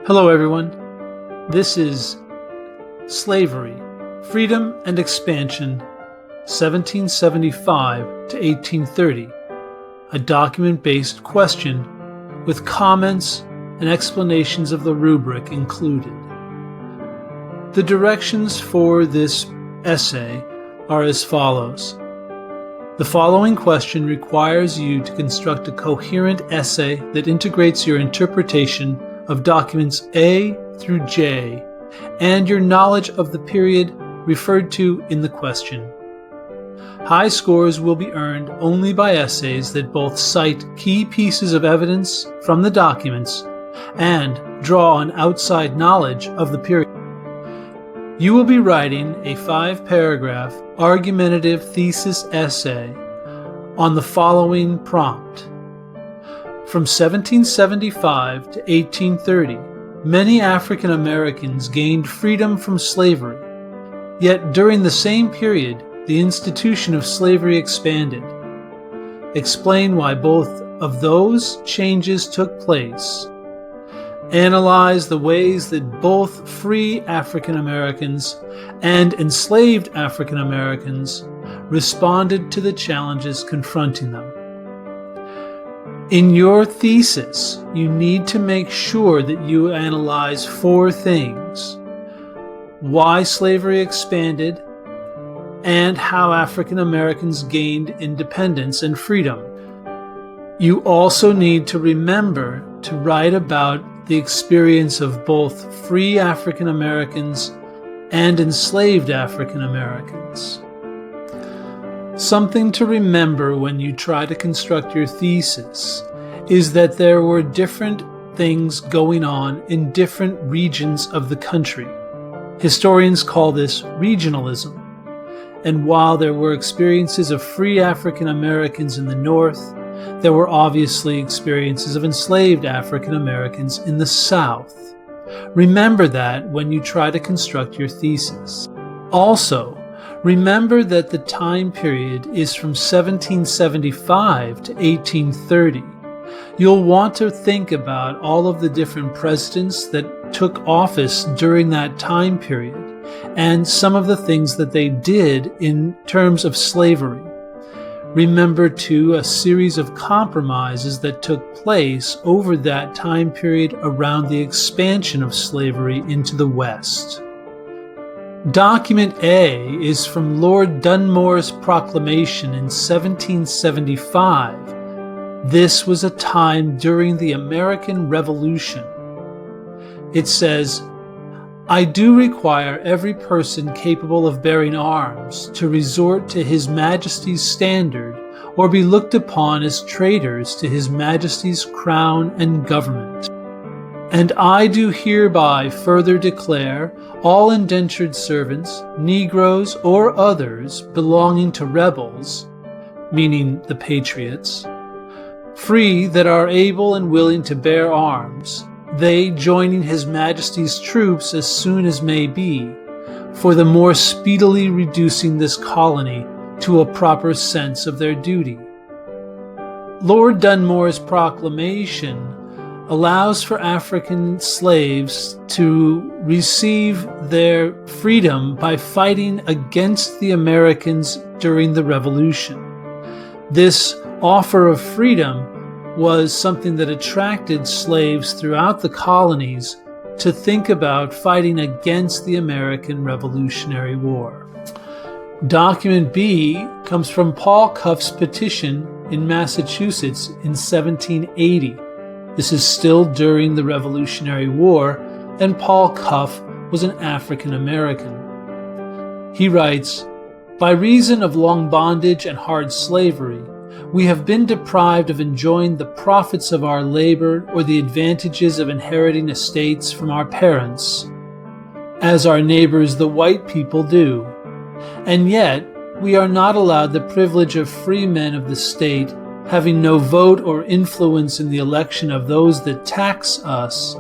Hello everyone, this is Slavery, Freedom and Expansion, 1775 to 1830, a document-based question with comments and explanations of the rubric included. The directions for this essay are as follows. The following question requires you to construct a coherent essay that integrates your interpretation of documents A through J and your knowledge of the period referred to in the question. High scores will be earned only by essays that both cite key pieces of evidence from the documents and draw on outside knowledge of the period. You will be writing a 5-paragraph argumentative thesis essay on the following prompt. From 1775 to 1830, many African Americans gained freedom from slavery. Yet during the same period, the institution of slavery expanded. Explain why both of those changes took place. Analyze the ways that both free African Americans and enslaved African Americans responded to the challenges confronting them. In your thesis, you need to make sure that you analyze 4 things: why slavery expanded, and how African Americans gained independence and freedom. You also need to remember to write about the experience of both free African Americans and enslaved African Americans. Something to remember when you try to construct your thesis is that there were different things going on in different regions of the country. Historians call this regionalism. And while there were experiences of free African Americans in the North, there were obviously experiences of enslaved African Americans in the South. Remember that when you try to construct your thesis. Also, remember that the time period is from 1775 to 1830. You'll want to think about all of the different presidents that took office during that time period and some of the things that they did in terms of slavery. Remember, too, a series of compromises that took place over that time period around the expansion of slavery into the West. Document A is from Lord Dunmore's proclamation in 1775. This was a time during the American Revolution. It says, "I do require every person capable of bearing arms to resort to His Majesty's standard or be looked upon as traitors to His Majesty's crown and government. And I do hereby further declare all indentured servants, Negroes or others belonging to rebels," meaning the patriots, "free that are able and willing to bear arms, they joining His Majesty's troops as soon as may be, for the more speedily reducing this colony to a proper sense of their duty." Lord Dunmore's proclamation allows for African slaves to receive their freedom by fighting against the Americans during the Revolution. This offer of freedom was something that attracted slaves throughout the colonies to think about fighting against the American Revolutionary War. Document B comes from Paul Cuffe's petition in Massachusetts in 1780. This is still during the Revolutionary War, and Paul Cuff was an African American. He writes, "By reason of long bondage and hard slavery, we have been deprived of enjoying the profits of our labor or the advantages of inheriting estates from our parents, as our neighbors the white people do. And yet we are not allowed the privilege of free men of the state, having no vote or influence in the election of those that tax us.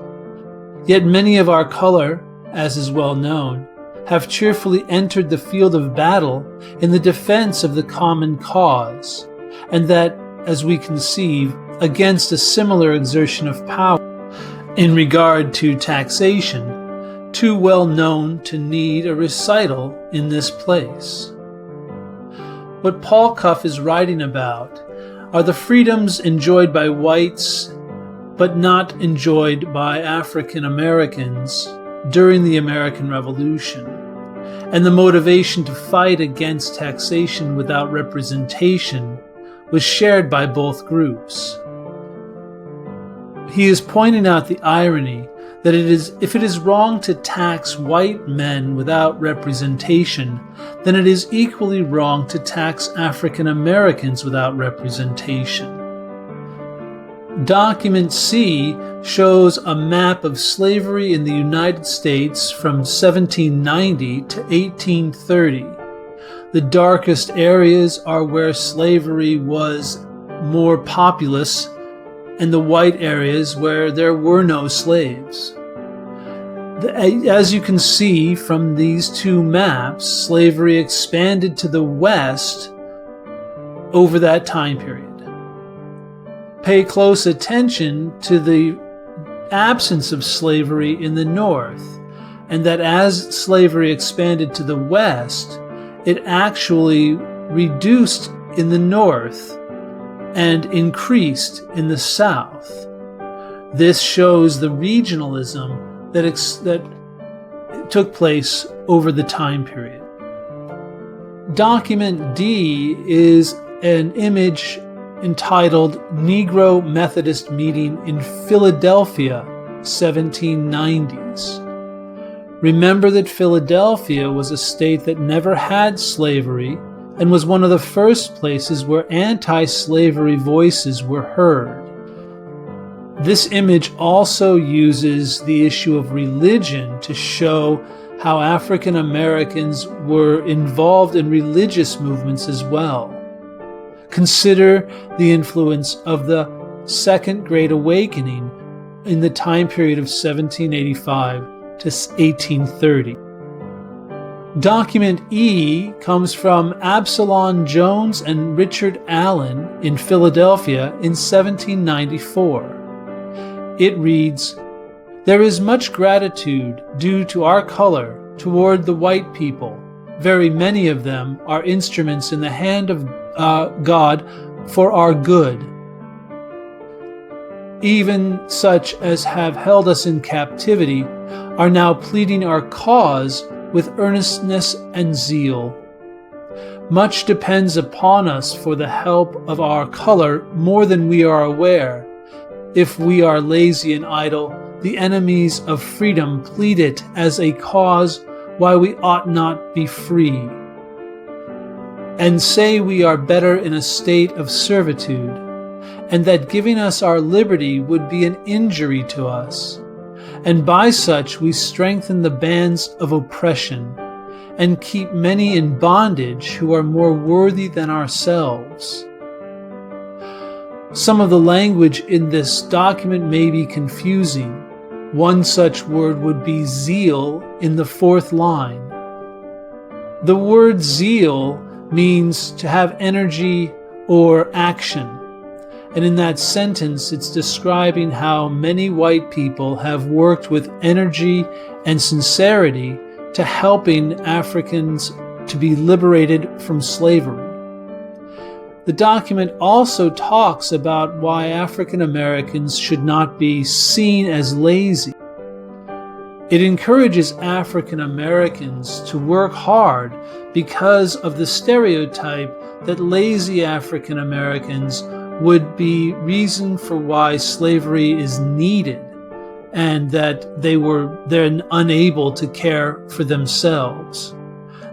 Yet many of our color, as is well known, have cheerfully entered the field of battle in the defense of the common cause, and that, as we conceive, against a similar exertion of power, In regard to taxation, too well known to need a recital in this place. What Paul Cuff is writing about are the freedoms enjoyed by whites but not enjoyed by African Americans during the American Revolution, and the motivation to fight against taxation without representation was shared by both groups. He is pointing out the irony that if it is wrong to tax white men without representation, then it is equally wrong to tax African Americans without representation. Document C shows a map of slavery in the United States from 1790 to 1830. The darkest areas are where slavery was more populous, and the white areas where there were no slaves. As you can see from these two maps, slavery expanded to the west over that time period. Pay close attention to the absence of slavery in the north, and that as slavery expanded to the west, it actually reduced in the north and increased in the south. This shows the regionalism that took place over the time period. Document D is an image entitled Negro Methodist Meeting in Philadelphia, 1790s. Remember that Philadelphia was a state that never had slavery and was one of the first places where anti-slavery voices were heard. This image also uses the issue of religion to show how African Americans were involved in religious movements as well. Consider the influence of the Second Great Awakening in the time period of 1785 to 1830. Document E comes from Absalom Jones and Richard Allen in Philadelphia in 1794. It reads, "There is much gratitude due to our color toward the white people. Very many of them are instruments in the hand of God for our good. Even such as have held us in captivity are now pleading our cause with earnestness and zeal. Much depends upon us for the help of our color more than we are aware. If we are lazy and idle, the enemies of freedom plead it as a cause why we ought not be free, and say we are better in a state of servitude, and that giving us our liberty would be an injury to us. And by such we strengthen the bands of oppression, and keep many in bondage who are more worthy than ourselves." Some of the language in this document may be confusing. One such word would be zeal in the fourth line. The word zeal means to have energy or action. And in that sentence, it's describing how many white people have worked with energy and sincerity to helping Africans to be liberated from slavery. The document also talks about why African Americans should not be seen as lazy. It encourages African Americans to work hard because of the stereotype that lazy African Americans would be reason for why slavery is needed, and that they were then unable to care for themselves.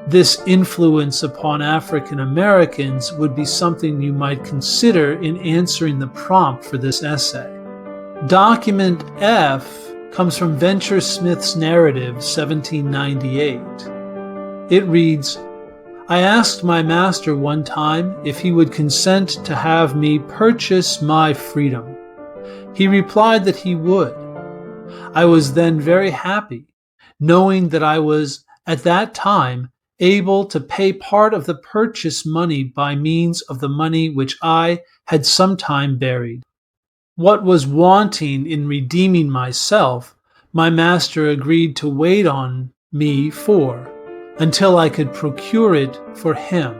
This influence upon African Americans would be something you might consider in answering the prompt for this essay. Document F comes from Venture Smith's narrative, 1798. It reads, "I asked my master one time if he would consent to have me purchase my freedom. He replied that he would. I was then very happy, knowing that I was at that time able to pay part of the purchase money by means of the money which I had sometime buried. what was wanting in redeeming myself, my master agreed to wait on me for, until I could procure it for him.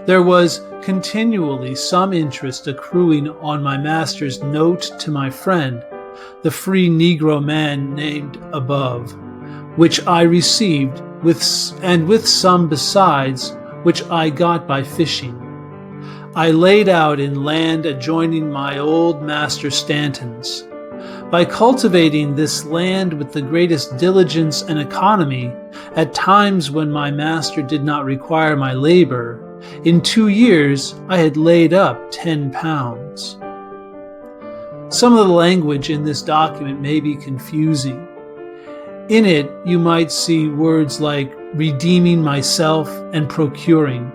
There was continually some interest accruing on my master's note to my friend, the free Negro man named above, which I received, with some besides, which I got by fishing. I laid out in land adjoining my old master Stanton's. By cultivating this land with the greatest diligence and economy, at times when my master did not require my labor, in 2 years I had laid up 10 pounds. Some of the language in this document may be confusing. In it, you might see words like redeeming myself and procuring.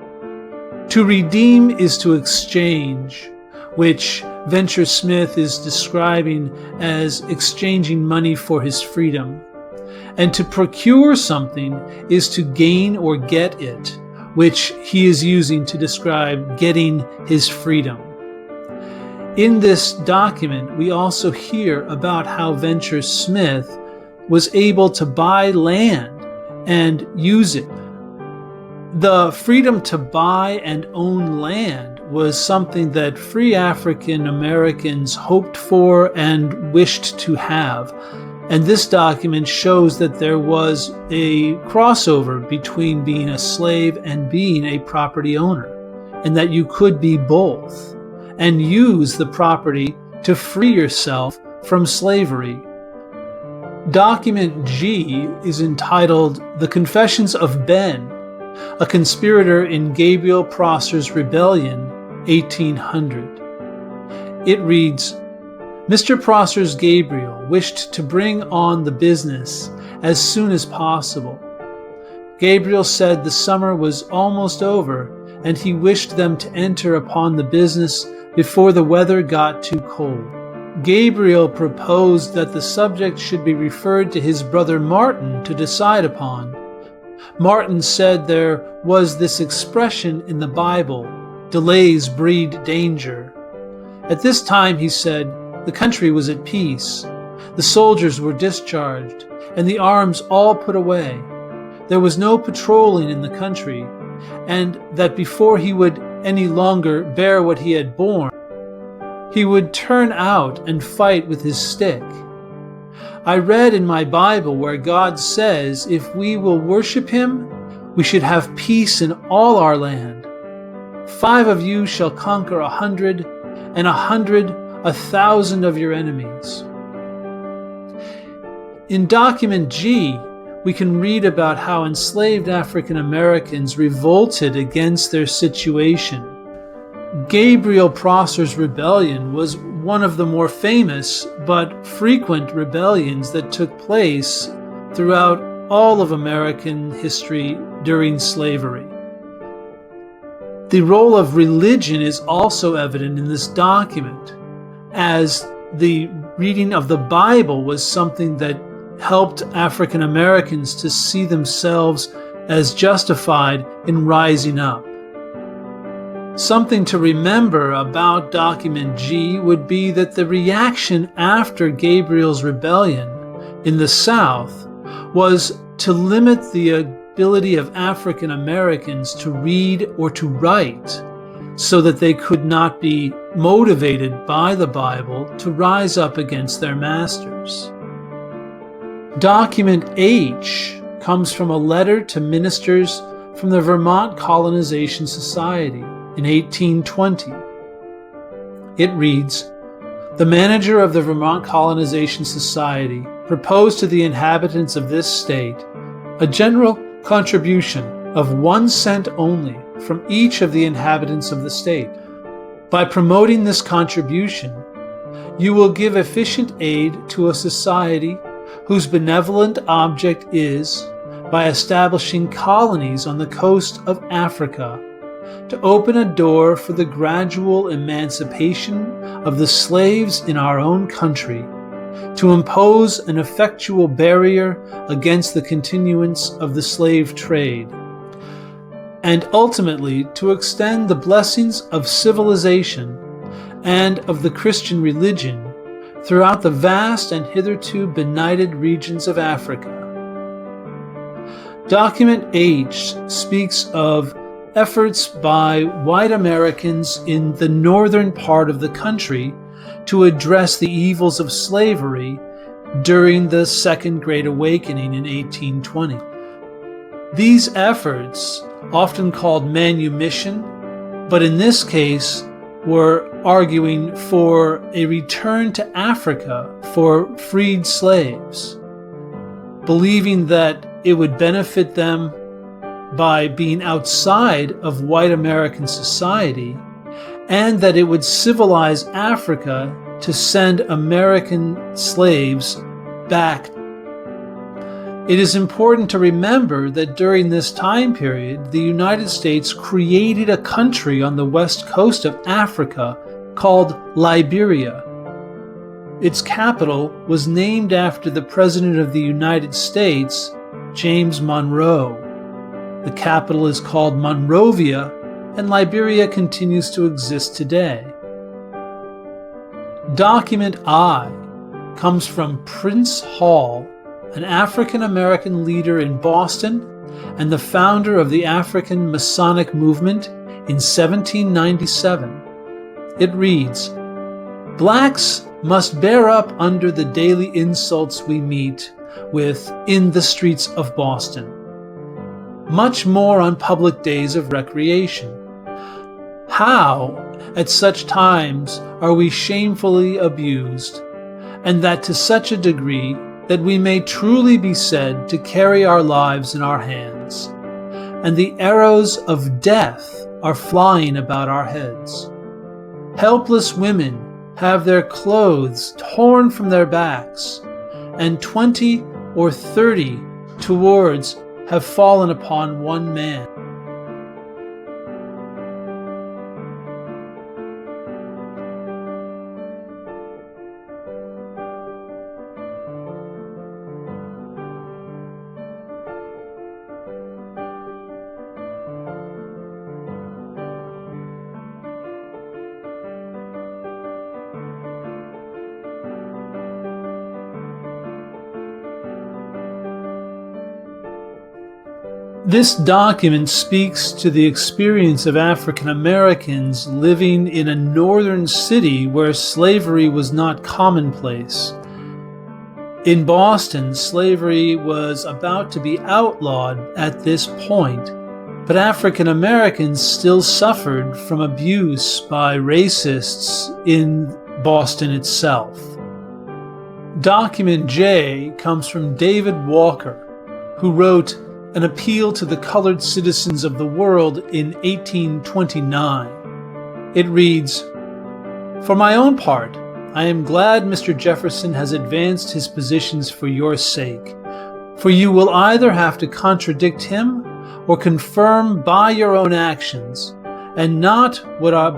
To redeem is to exchange, which Venture Smith is describing as exchanging money for his freedom. And to procure something is to gain or get it, which he is using to describe getting his freedom. In this document, we also hear about how Venture Smith was able to buy land and use it. The freedom to buy and own land was something that free African Americans hoped for and wished to have. And this document shows that there was a crossover between being a slave and being a property owner, and that you could be both and use the property to free yourself from slavery. Document G is entitled The Confessions of Ben, a conspirator in Gabriel Prosser's Rebellion, 1800. It reads, Mr. Prosser's Gabriel wished to bring on the business as soon as possible. Gabriel said the summer was almost over, and he wished them to enter upon the business before the weather got too cold. Gabriel proposed that the subject should be referred to his brother Martin to decide upon. Martin said there was this expression in the Bible, delays breed danger. At this time, he said, the country was at peace. The soldiers were discharged, and the arms all put away. There was no patrolling in the country, and that before he would any longer bear what he had borne, he would turn out and fight with his stick. I read in my Bible where God says if we will worship him, we should have peace in all our land. 5 of you shall conquer 100, and 100 1,000 of your enemies. In document G, we can read about how enslaved African Americans revolted against their situation. Gabriel Prosser's rebellion was one of the more famous but frequent rebellions that took place throughout all of American history during slavery. The role of religion is also evident in this document, as the reading of the Bible was something that helped African Americans to see themselves as justified in rising up. Something to remember about document G would be that the reaction after Gabriel's rebellion in the South was to limit the ability of African Americans to read or to write, so that they could not be motivated by the Bible to rise up against their masters. Document H comes from a letter to ministers from the Vermont Colonization Society in 1820. It reads, "The manager of the Vermont Colonization Society proposed to the inhabitants of this state a general contribution of 1 cent only from each of the inhabitants of the state. By promoting this contribution, you will give efficient aid to a society whose benevolent object is, by establishing colonies on the coast of Africa, to open a door for the gradual emancipation of the slaves in our own country, to impose an effectual barrier against the continuance of the slave trade, and ultimately to extend the blessings of civilization and of the Christian religion throughout the vast and hitherto benighted regions of Africa. Document H speaks of efforts by white Americans in the northern part of the country to address the evils of slavery during the Second Great Awakening in 1820. These efforts, often called manumission, but in this case were arguing for a return to Africa for freed slaves, believing that it would benefit them by being outside of white American society, and that it would civilize Africa to send American slaves back. It is important to remember that during this time period, the United States created a country on the west coast of Africa called Liberia. Its capital was named after the President of the United States, James Monroe. The capital is called Monrovia, and Liberia continues to exist today. Document I comes from Prince Hall, an African-American leader in Boston and the founder of the African Masonic movement in 1797. It reads, "Blacks must bear up under the daily insults we meet with in the streets of Boston, much more on public days of recreation. How, at such times, are we shamefully abused, and that to such a degree that we may truly be said to carry our lives in our hands, and the arrows of death are flying about our heads. Helpless women have their clothes torn from their backs, and 20 or 30 swords have fallen upon one man." This document speaks to the experience of African Americans living in a northern city where slavery was not commonplace. In Boston, slavery was about to be outlawed at this point, but African Americans still suffered from abuse by racists in Boston itself. Document J comes from David Walker, who wrote an appeal to the colored citizens of the world in 1829. It reads, "For my own part, I am glad Mr. Jefferson has advanced his positions for your sake, for you will either have to contradict him or confirm by your own actions, and not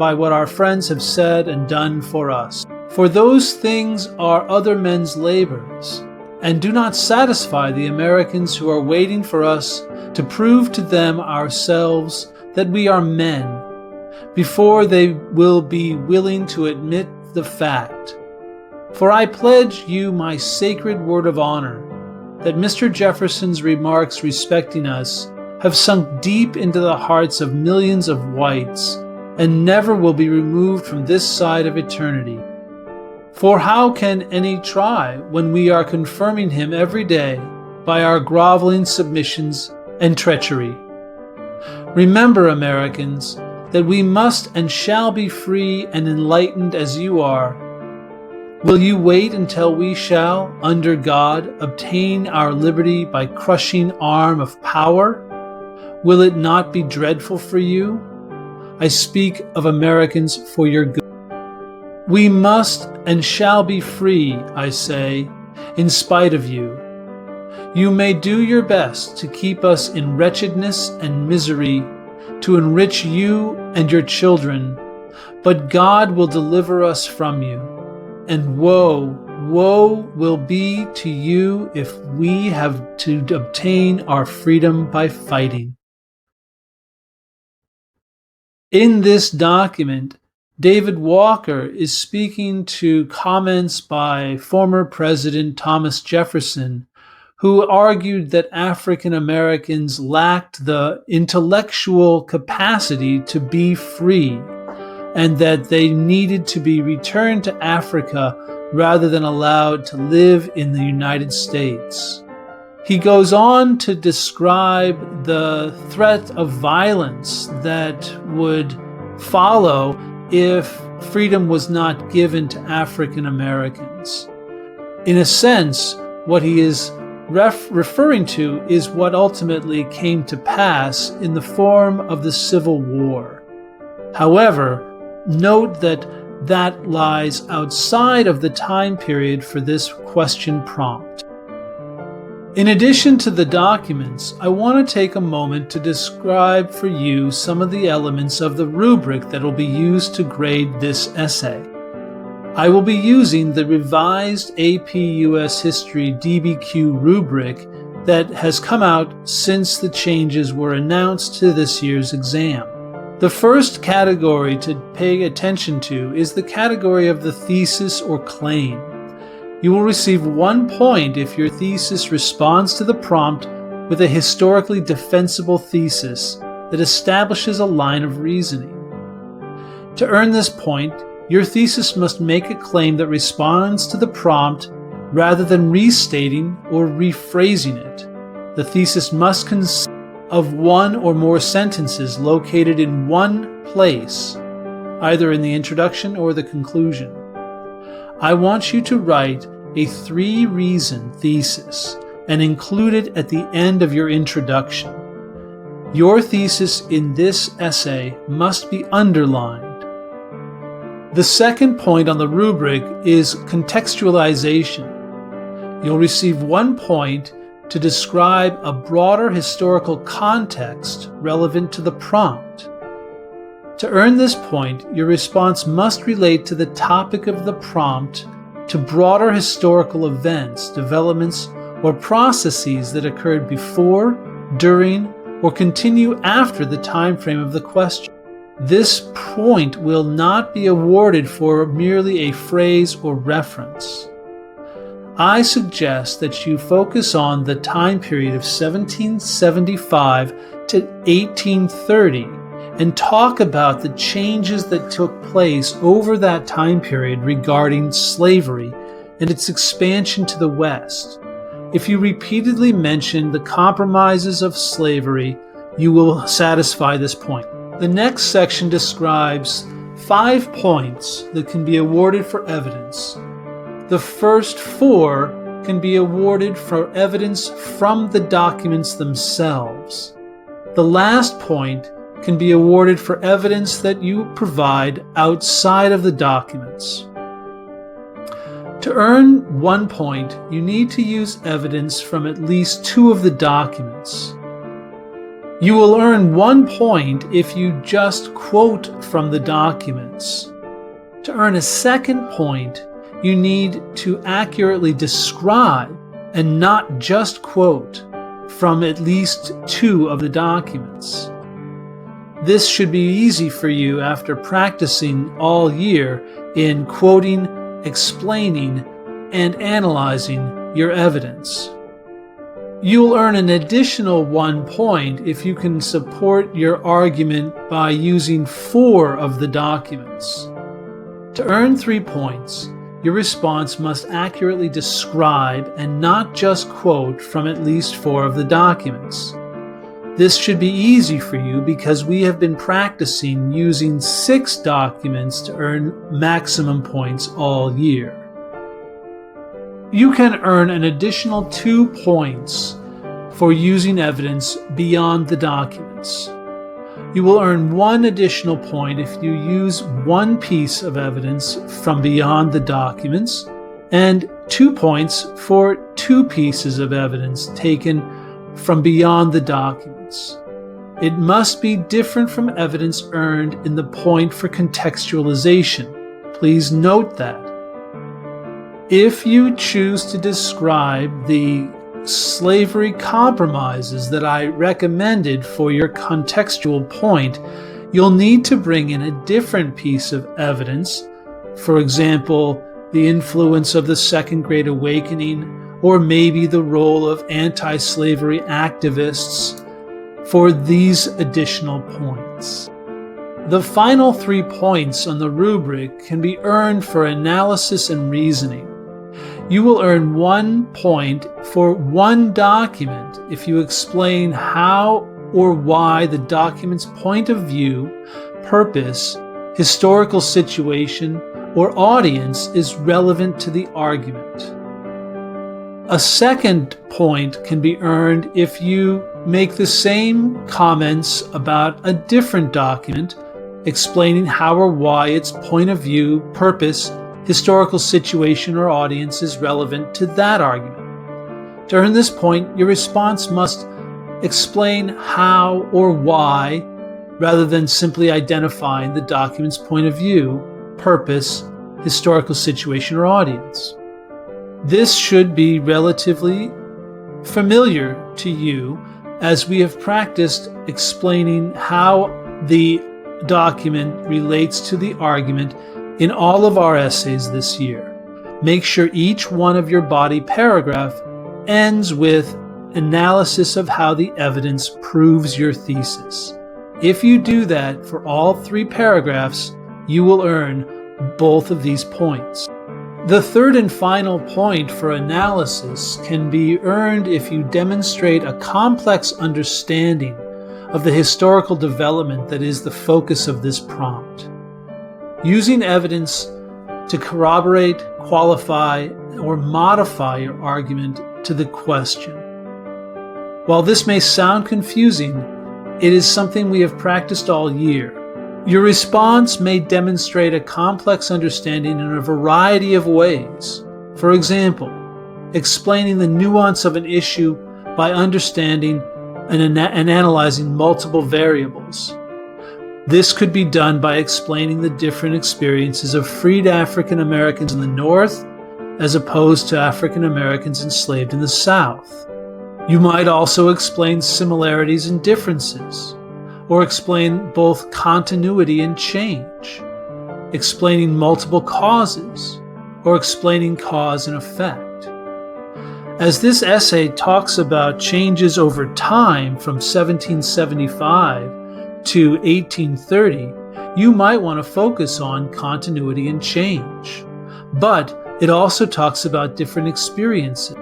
by what our friends have said and done for us. For those things are other men's labors, and do not satisfy the Americans who are waiting for us to prove to them ourselves that we are men, before they will be willing to admit the fact. For I pledge you my sacred word of honor that Mr. Jefferson's remarks respecting us have sunk deep into the hearts of millions of whites, and never will be removed from this side of eternity. For how can any try when we are confirming him every day by our groveling submissions and treachery? Remember, Americans, that we must and shall be free and enlightened as you are. Will you wait until we shall, under God, obtain our liberty by crushing arm of power? Will it not be dreadful for you? I speak of Americans for your good. We must and shall be free, I say, in spite of you. You may do your best to keep us in wretchedness and misery, to enrich you and your children, but God will deliver us from you. And woe will be to you if we have to obtain our freedom by fighting." In this document, David Walker is speaking to comments by former President Thomas Jefferson, who argued that African Americans lacked the intellectual capacity to be free and that they needed to be returned to Africa rather than allowed to live in the United States. He goes on to describe the threat of violence that would follow if freedom was not given to African Americans. In a sense, what he is referring to is what ultimately came to pass in the form of the Civil War. However, note that that lies outside of the time period for this question prompt. In addition to the documents, I want to take a moment to describe for you some of the elements of the rubric that will be used to grade this essay. I will be using the revised AP US History DBQ rubric that has come out since the changes were announced to this year's exam. The first category to pay attention to is the category of the thesis or claim. You will receive 1 point if your thesis responds to the prompt with a historically defensible thesis that establishes a line of reasoning. To earn this point, your thesis must make a claim that responds to the prompt rather than restating or rephrasing it. The thesis must consist of one or more sentences located in one place, either in the introduction or the conclusion. I want you to write a 3-reason thesis and include it at the end of your introduction. Your thesis in this essay must be underlined. The second point on the rubric is contextualization. You'll receive 1 point to describe a broader historical context relevant to the prompt. To earn this point, your response must relate to the topic of the prompt, to broader historical events, developments, or processes that occurred before, during, or continue after the time frame of the question. This point will not be awarded for merely a phrase or reference. I suggest that you focus on the time period of 1775 to 1830 and talk about the changes that took place over that time period regarding slavery and its expansion to the West. If you repeatedly mention the compromises of slavery, you will satisfy this point. The next section describes 5 points that can be awarded for evidence. The first 4 can be awarded for evidence from the documents themselves. The last point can be awarded for evidence that you provide outside of the documents. To earn 1 point, you need to use evidence from at least 2 of the documents. You will earn 1 point if you just quote from the documents. To earn a second point, you need to accurately describe and not just quote from at least 2 of the documents. This should be easy for you after practicing all year in quoting, explaining, and analyzing your evidence. You'll earn an additional 1 point if you can support your argument by using 4 of the documents. To earn 3 points, your response must accurately describe and not just quote from at least 4 of the documents. This should be easy for you because we have been practicing using 6 documents to earn maximum points all year. You can earn an additional 2 points for using evidence beyond the documents. You will earn 1 additional point if you use 1 piece of evidence from beyond the documents, and 2 points for 2 pieces of evidence taken from beyond the documents. It must be different from evidence earned in the point for contextualization. Please note that. If you choose to describe the slavery compromises that I recommended for your contextual point, you'll need to bring in a different piece of evidence, for example, the influence of the Second Great Awakening, or maybe the role of anti-slavery activists for these additional points. The final 3 points on the rubric can be earned for analysis and reasoning. You will earn 1 point for one document if you explain how or why the document's point of view, purpose, historical situation, or audience is relevant to the argument. A second point can be earned if you make the same comments about a different document, explaining how or why its point of view, purpose, historical situation, or audience is relevant to that argument. To earn this point, your response must explain how or why, rather than simply identifying the document's point of view, purpose, historical situation, or audience. This should be relatively familiar to you, as we have practiced explaining how the document relates to the argument in all of our essays this year. Make sure each one of your body paragraph ends with analysis of how the evidence proves your thesis. If you do that for all 3 paragraphs, you will earn both of these points. The third and final point for analysis can be earned if you demonstrate a complex understanding of the historical development that is the focus of this prompt. Using evidence to corroborate, qualify, or modify your argument to the question. While this may sound confusing, it is something we have practiced all year. Your response may demonstrate a complex understanding in a variety of ways. For example, explaining the nuance of an issue by understanding and analyzing multiple variables. This could be done by explaining the different experiences of freed African Americans in the North as opposed to African Americans enslaved in the South. You might also explain similarities and differences, or explain both continuity and change, explaining multiple causes, or explaining cause and effect. As this essay talks about changes over time from 1775 to 1830, you might want to focus on continuity and change. But it also talks about different experiences.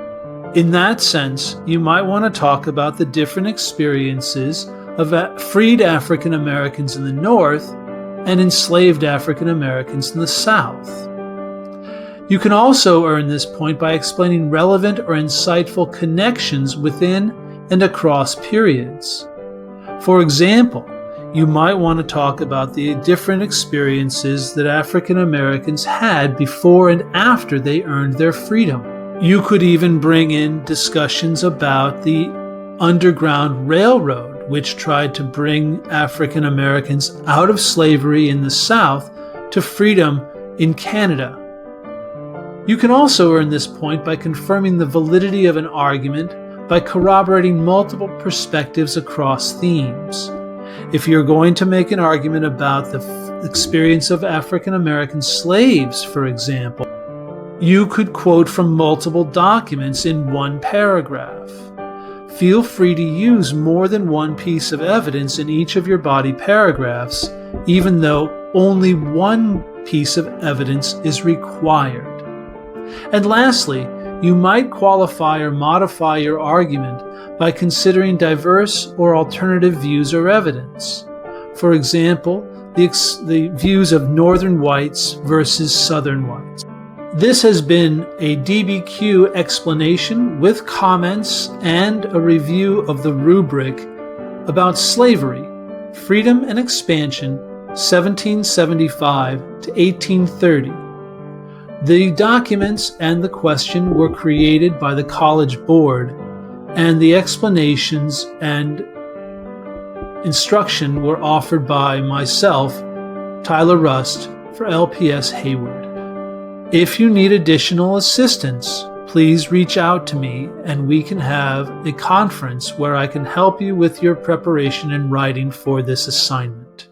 In that sense, you might want to talk about the different experiences of freed African Americans in the North and enslaved African Americans in the South. You can also earn this point by explaining relevant or insightful connections within and across periods. For example, you might want to talk about the different experiences that African Americans had before and after they earned their freedom. You could even bring in discussions about the Underground Railroad, which tried to bring African Americans out of slavery in the South to freedom in Canada. You can also earn this point by confirming the validity of an argument by corroborating multiple perspectives across themes. If you're going to make an argument about the experience of African American slaves, for example, you could quote from multiple documents in one paragraph. Feel free to use more than one piece of evidence in each of your body paragraphs, even though only one piece of evidence is required. And lastly, you might qualify or modify your argument by considering diverse or alternative views or evidence. For example, the views of Northern whites versus Southern whites. This has been a DBQ explanation with comments and a review of the rubric about slavery, freedom and expansion, 1775 to 1830. The documents and the question were created by the College Board, and the explanations and instruction were offered by myself, Tyler Rust, for LPS Hayward. If you need additional assistance, please reach out to me and we can have a conference where I can help you with your preparation and writing for this assignment.